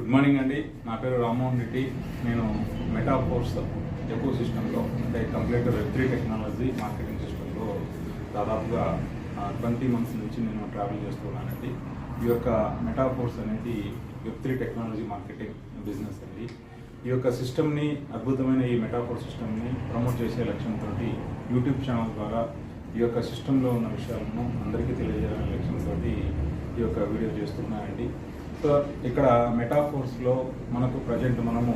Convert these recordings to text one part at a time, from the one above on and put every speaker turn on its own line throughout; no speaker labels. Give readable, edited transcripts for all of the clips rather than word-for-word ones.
Good morning అండి. నా పేరు రామ్మోహన్ రెడ్డి. నేను మెటాఫోర్స్ ఎకో సిస్టంలో అంటే కంప్లీట్ వెబ్3 టెక్నాలజీ మార్కెటింగ్ సిస్టంలో దాదాపుగా 20 మంత్స్ నుంచి నేను ట్రావెల్ చేస్తున్నానండి. ఈ యొక్క మెటాఫోర్స్ అనేది వెబ్3 టెక్నాలజీ మార్కెటింగ్ బిజినెస్ అండి. ఈ యొక్క సిస్టమ్ని, అద్భుతమైన ఈ మెటాఫోర్ సిస్టమ్ని ప్రమోట్ చేసే లక్ష్యంతో యూట్యూబ్ ఛానల్ ద్వారా ఈ యొక్క సిస్టంలో ఉన్న విషయాలను అందరికీ తెలియజేయాలనే లక్ష్యంతో ఈ యొక్క వీడియో చేస్తున్నానండి. సో ఇక్కడ మెటాఫోర్స్లో మనకు ప్రజెంట్ మనము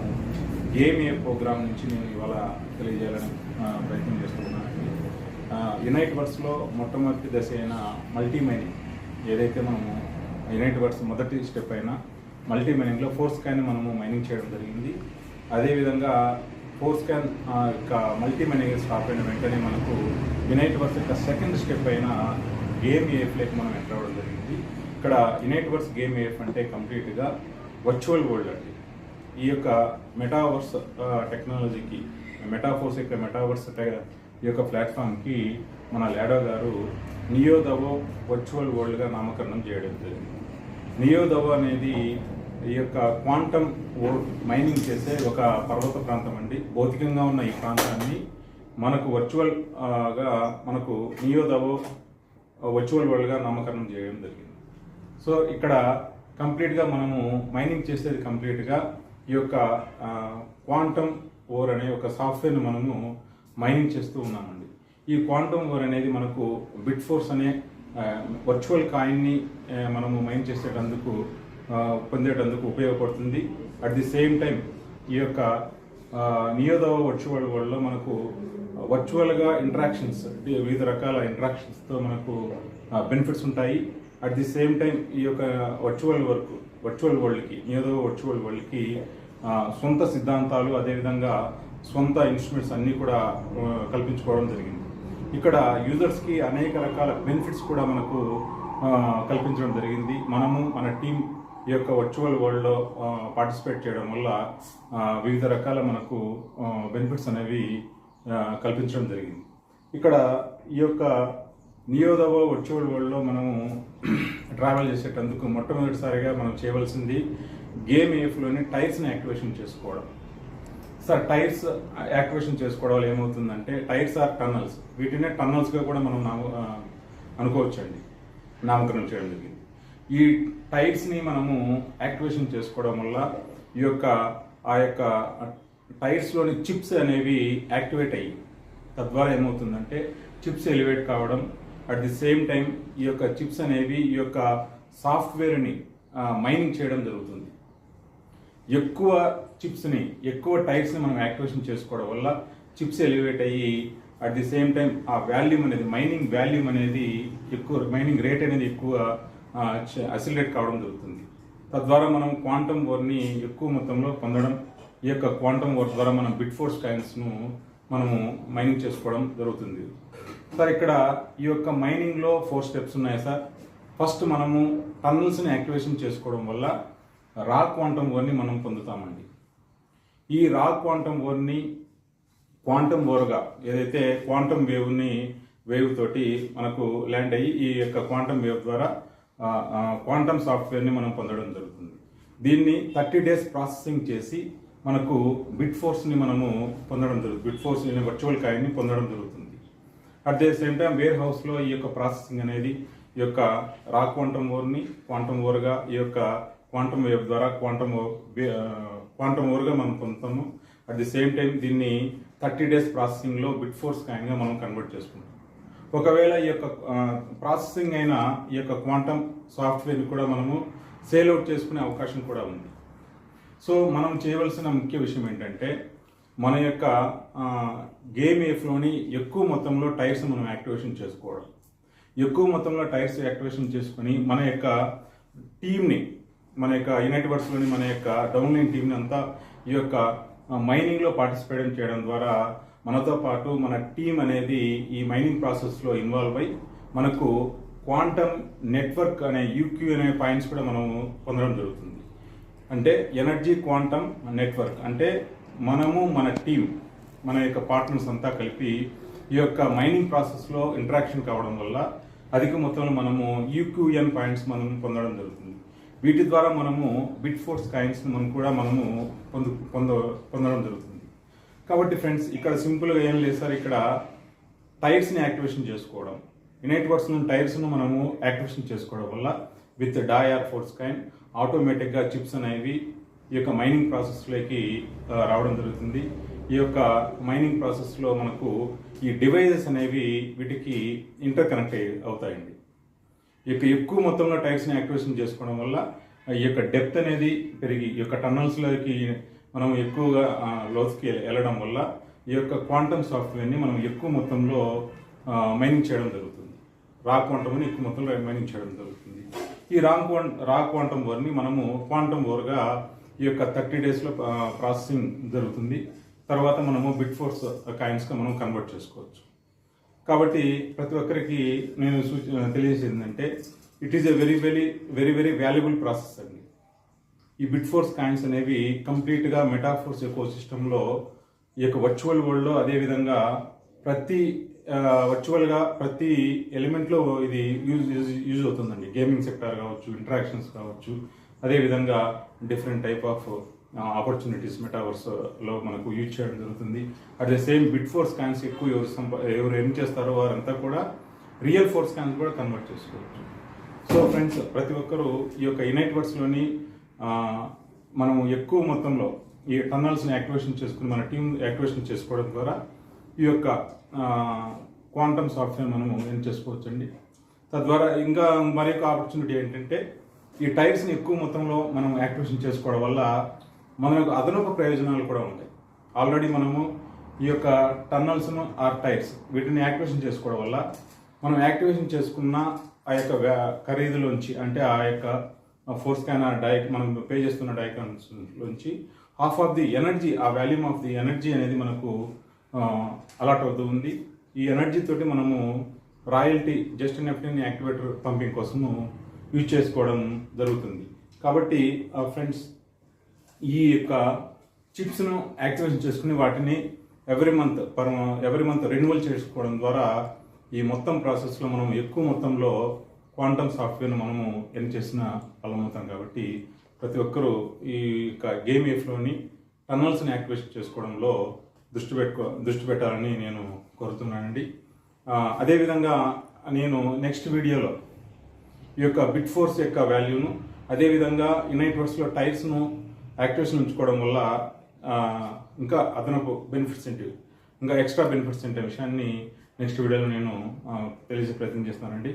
గేమ్ ఏ ప్రోగ్రామ్ నుంచి నేను ఇవాళ తెలియజేయాలని ప్రయత్నం చేస్తున్నానండి. యునైట్ వర్డ్స్లో మొట్టమొదటి దశ అయిన మల్టీ మైనింగ్, ఏదైతే మనము యునైట్ వర్డ్స్ మొదటి స్టెప్ అయిన మల్టీ మైనింగ్లో ఫోర్ స్కాన్ మనము మైనింగ్ చేయడం జరిగింది. అదేవిధంగా ఫోర్ స్కాన్ యొక్క మల్టీ మైనింగ్ స్టాప్ అయిన వెంటనే మనకు యునైట్ వర్డ్స్ యొక్క సెకండ్ స్టెప్ అయిన గేమ్ ఏఫ్లోకి మనం ఎంటర్ అవ్వడం జరిగింది. ఇక్కడ యునైట్ వర్డ్స్ గేమ్ ఏఫ్ అంటే కంప్లీట్గా వర్చువల్ వరల్డ్ అండి. ఈ యొక్క మెటావర్స్ టెక్నాలజీకి, మెటాఫోర్స్ యొక్క మెటావర్స్ ఈ యొక్క ప్లాట్ఫామ్కి మన లాడో గారు నియోదవో వర్చువల్ వరల్డ్గా నామకరణం చేయడం జరిగింది. నియోదవో అనేది ఈ యొక్క క్వాంటమ్ మైనింగ్ చేసే ఒక పర్వత ప్రాంతం అండి. భౌతికంగా ఉన్న ఈ ప్రాంతాన్ని మనకు వర్చువల్గా మనకు నియోదవో వర్చువల్ వరల్డ్గా నామకరణం చేయడం జరిగింది. సో ఇక్కడ కంప్లీట్గా మనము మైనింగ్ చేసేది కంప్లీట్గా ఈ యొక్క క్వాంటమ్ ఓర్ అనే ఒక సాఫ్ట్వేర్ని మనము మైనింగ్ చేస్తూ ఉన్నామండి. ఈ క్వాంటమ్ ఓర్ అనేది మనకు బిట్ఫోర్స్ అనే వర్చువల్ కాయిన్ని మనము మైన్ చేసేటందుకు పొందేటందుకు ఉపయోగపడుతుంది. అట్ ది సేమ్ టైం ఈ యొక్క నియోదవ వర్చువల్ వరల్డ్లో మనకు వర్చువల్గా ఇంటరాక్షన్స్, వివిధ రకాల ఇంటరాక్షన్స్తో మనకు బెనిఫిట్స్ ఉంటాయి. అట్ ది సేమ్ టైం ఈ యొక్క వర్చువల్ వరల్డ్కి, నియోదవ వర్చువల్ వరల్డ్కి సొంత సిద్ధాంతాలు, అదేవిధంగా సొంత ఇన్స్ట్రుమెంట్స్ అన్నీ కూడా కల్పించుకోవడం జరిగింది. ఇక్కడ యూజర్స్కి అనేక రకాల బెనిఫిట్స్ కూడా మనకు కల్పించడం జరిగింది. మనము మన టీం ఈ యొక్క వర్చువల్ వరల్డ్లో పార్టిసిపేట్ చేయడం వల్ల వివిధ రకాల మనకు బెనిఫిట్స్ అనేవి కల్పించడం జరిగింది. ఇక్కడ ఈ యొక్క నియోదవ వర్చువల్ వరల్డ్లో మనము ట్రావెల్ చేసేటందుకు మొట్టమొదటిసారిగా మనం చేయవలసింది గేమ్ ఏఫ్లోని టైర్స్ని యాక్టివేషన్ చేసుకోవడం. సార్, టైర్స్ యాక్టివేషన్ చేసుకోవడం వల్ల ఏమవుతుందంటే, టైర్స్ ఆర్ టన్నల్స్, వీటినే టన్నల్స్గా కూడా మనం అనుకోవచ్చండి, నామకరణం చేయడం జరిగింది. ఈ టైర్స్ని మనము యాక్టివేషన్ చేసుకోవడం వల్ల ఈ యొక్క ఆ యొక్క టైర్స్లోని చిప్స్ అనేవి యాక్టివేట్ అయ్యి, తద్వారా ఏమవుతుందంటే చిప్స్ ఎలివేట్ కావడం, అట్ ది సేమ్ టైం ఈ యొక్క చిప్స్ అనేవి ఈ యొక్క సాఫ్ట్వేర్ని మైనింగ్ చేయడం జరుగుతుంది. ఎక్కువ చిప్స్ని, ఎక్కువ టైర్స్ని మనం యాక్టివేషన్ చేసుకోవడం వల్ల చిప్స్ ఎలివేట్ అయ్యి, అట్ ది సేమ్ టైం ఆ వాల్యూమ్ అనేది, మైనింగ్ వాల్యూమ్ అనేది ఎక్కువ, మైనింగ్ రేట్ అనేది ఎక్కువ అసిలేట్ కావడం జరుగుతుంది. తద్వారా మనం క్వాంటమ్ ఓర్ని ఎక్కువ మొత్తంలో పొందడం, ఈ యొక్క క్వాంటమ్ ఓర్ ద్వారా మనం బిట్ఫోర్స్ కాయిన్స్ను మనము మైనింగ్ చేసుకోవడం జరుగుతుంది. సార్, ఇక్కడ ఈ యొక్క మైనింగ్లో 4 స్టెప్స్ ఉన్నాయి సార్. ఫస్ట్ మనము టన్నల్స్ని యాక్టివేషన్ చేసుకోవడం వల్ల రా క్వాంటమ్ ఓర్ని మనం పొందుతామండి. ఈ రా క్వాంటమ్ ఓర్ని క్వాంటమ్ ఓర్గా, ఏదైతే క్వాంటమ్ వేవ్ తోటి మనకు ల్యాండ్ అయ్యి, ఈ యొక్క క్వాంటమ్ వేవ్ ద్వారా క్వాంటమ్ సాఫ్ట్వేర్ని మనం పొందడం జరుగుతుంది. దీన్ని 30 డేస్ ప్రాసెసింగ్ చేసి మనకు బిట్ ఫోర్స్ని మనము పొందడం జరుగుతుంది. బిట్ ఫోర్స్ వర్చువల్ కాయిన్ని పొందడం జరుగుతుంది. At the same time where హౌస్లో ఈ యొక్క ప్రాసెసింగ్ అనేది ఈ యొక్క రా క్వాంటమ్ ఓర్ని క్వాంటమ్ ఓర్గా, ఈ యొక్క క్వాంటమ్ వేవ్ ద్వారా క్వాంటమ్ ఓర్గా మనం పొందుతాము. అట్ ది సేమ్ టైం దీన్ని 30 డేస్ ప్రాసెసింగ్లో బిట్ ఫోర్స్ కాయిన్గా మనం కన్వర్ట్ చేసుకుంటాం. ఒకవేళ ఈ యొక్క ప్రాసెసింగ్ అయిన ఈ యొక్క క్వాంటమ్ సాఫ్ట్వేర్ని కూడా మనము సేల్ అవుట్ చేసుకునే అవకాశం కూడా ఉంది. సో మనం చేయవలసిన ముఖ్య విషయం ఏంటంటే, మన యొక్క గేమ్ ఏఫ్లోని ఎక్కువ మొత్తంలో టైర్స్ మనం యాక్టివేషన్ చేసుకోవడం. ఎక్కువ మొత్తంలో టైర్స్ యాక్టివేషన్ చేసుకుని మన యొక్క టీంని, మన యొక్క యునైట్ వర్డ్స్లోని మన యొక్క డౌన్లైన్ టీంని అంతా ఈ యొక్క మైనింగ్లో పార్టిసిపేట్ చేయడం ద్వారా మనతో పాటు మన టీం అనేది ఈ మైనింగ్ ప్రాసెస్లో ఇన్వాల్వ్ అయ్యి మనకు క్వాంటమ్ నెట్వర్క్ అనే యూక్యూ అనే పాయింట్స్ కూడా మనము పొందడం జరుగుతుంది. అంటే ఎనర్జీ క్వాంటమ్ నెట్వర్క్ అంటే మనము మన టీం, మన యొక్క పార్ట్నర్స్ అంతా కలిపి ఈ యొక్క మైనింగ్ ప్రాసెస్లో ఇంటరాక్షన్ కావడం వల్ల అధిక మొత్తంలో మనము యూక్యూఎన్ పాయింట్స్ మనం పొందడం జరుగుతుంది. వీటి ద్వారా మనము బిట్ ఫోర్స్ కాయిన్స్ మనము పొందడం జరుగుతుంది. కాబట్టి ఫ్రెండ్స్, ఇక్కడ సింపుల్గా ఏం లేదు సార్, ఇక్కడ టైర్స్ని యాక్టివేషన్ చేసుకోవడం, ఇనైట్ వర్క్స్ టైర్స్ను మనము యాక్టివేషన్ చేసుకోవడం వల్ల విత్ డాయర్ ఫోర్స్ కాయిన్ ఆటోమేటిక్గా చిప్స్ అనేవి ఈ యొక్క మైనింగ్ ప్రాసెస్లోకి రావడం జరుగుతుంది. ఈ యొక్క మైనింగ్ ప్రాసెస్లో మనకు ఈ డివైజెస్ అనేవి వీటికి ఇంటర్ కనెక్ట్ అవుతాయండి. ఈ యొక్క ఎక్కువ మొత్తంలో టైర్స్ని యాక్టివేషన్ చేసుకోవడం వల్ల ఈ యొక్క డెప్త్ అనేది పెరిగి ఈ యొక్క టన్నల్స్లోకి మనం ఎక్కువగా లోతుకి వెళ్ళడం వల్ల ఈ యొక్క క్వాంటమ్ సాఫ్ట్వేర్ని మనం ఎక్కువ మొత్తంలో మైనింగ్ చేయడం జరుగుతుంది. రా క్వాంటమ్ని ఎక్కువ మొత్తంలో మైనింగ్ చేయడం జరుగుతుంది. ఈ రా క్వాంటమ్ ఓర్ని మనము క్వాంటమ్ ఓర్గా ఈ యొక్క 30 డేస్లో ప్రాసెసింగ్ జరుగుతుంది. తర్వాత మనము బిట్ ఫోర్స్ కాయిన్స్గా మనం కన్వర్ట్ చేసుకోవచ్చు. కాబట్టి ప్రతి ఒక్కరికి నేను తెలియజేసేది ఏంటంటే, it is a very very very very valuable process అండి. ఈ బిట్ ఫోర్స్ కాయిన్స్ అనేవి కంప్లీట్గా మెటాఫోర్స్ ఎకో సిస్టంలో ఈ యొక్క వర్చువల్ వరల్డ్లో, అదేవిధంగా వర్చువల్గా ప్రతి ఎలిమెంట్లో ఇది యూజ్ అవుతుందండి. గేమింగ్ సెక్టార్ కావచ్చు, ఇంటరాక్షన్స్ కావచ్చు, అదేవిధంగా డిఫరెంట్ టైప్ ఆఫ్ ఆపర్చునిటీస్ మెటావర్స్లో మనకు యూజ్ చేయడం జరుగుతుంది. At the same bit force coins ఎక్కువ ఎవరు ఏం చేస్తారో వారంతా కూడా రియల్ ఫోర్స్ కాయిన్స్ కూడా కన్వర్ట్ చేసుకోవచ్చు. సో ఫ్రెండ్స్, ప్రతి ఒక్కరూ ఈ యొక్క ఇనైట్ వర్క్స్లోని మనం ఎక్కువ మొత్తంలో ఈ టన్నల్స్ని యాక్టివేషన్ చేసుకుని మన టీం యాక్టివేషన్ చేసుకోవడం ద్వారా ఈ యొక్క క్వాంటమ్ సాఫ్ట్వేర్ మనము ఏం చేసుకోవచ్చండి. తద్వారా ఇంకా మరొక ఆపర్చునిటీ ఏంటంటే, ఈ టైర్స్ని ఎక్కువ మొత్తంలో మనం యాక్టివేషన్ చేసుకోవడం వల్ల మనకు అదనపు ప్రయోజనాలు కూడా ఉంటాయి. ఆల్రెడీ మనము ఈ యొక్క టన్నల్స్ను ఆర్ టైర్స్ వీటిని యాక్టివేషన్ చేసుకోవడం వల్ల మనం యాక్టివేషన్ చేసుకున్న ఆ యొక్క ఖరీదులోంచి, అంటే ఆ యొక్క ఫోర్స్ కాయిన్ మనం పే చేస్తున్న డైకాన్స్లోంచి హాఫ్ ఆఫ్ ది ఎనర్జీ, ఆ వాల్యూమ్ ఆఫ్ ది ఎనర్జీ అనేది మనకు అలాట్ అవుతూ ఉంది. ఈ ఎనర్జీ తోటి మనము రాయల్టీ జస్ట్ నెఫ్టిన్ యాక్టివేటర్ పంపింగ్ కోసము యూజ్ చేసుకోవడం జరుగుతుంది. కాబట్టి ఫ్రెండ్స్, ఈ యొక్క చిప్స్ను యాక్టివేషన్ చేసుకుని వాటిని ఎవ్రీ మంత్ రెన్యువల్ చేసుకోవడం ద్వారా ఈ మొత్తం ప్రాసెస్లో మనం ఎక్కువ మొత్తంలో క్వాంటమ్ సాఫ్ట్వేర్ను మనము ఎన్ చేసిన ఫలమవుతాం. కాబట్టి ప్రతి ఒక్కరూ ఈ యొక్క గేమ్ ఎఫ్లోని టన్నల్స్ని యాక్టివేషన్ చేసుకోవడంలో దృష్టి పెట్టాలని నేను కోరుతున్నానండి. అదేవిధంగా నేను నెక్స్ట్ వీడియోలో ఈ యొక్క బిట్ ఫోర్స్ యొక్క వాల్యూను, అదేవిధంగా ఇనైట్ వర్క్స్లో టైర్స్ను యాక్టివేషన్ ఉంచుకోవడం వల్ల ఇంకా అదనపు బెనిఫిట్స్ ఏంటి, ఇంకా ఎక్స్ట్రా బెనిఫిట్స్ ఏంటి విషయాన్ని నెక్స్ట్ వీడియోలో నేను తెలియజే ప్రయత్నం చేస్తానండి.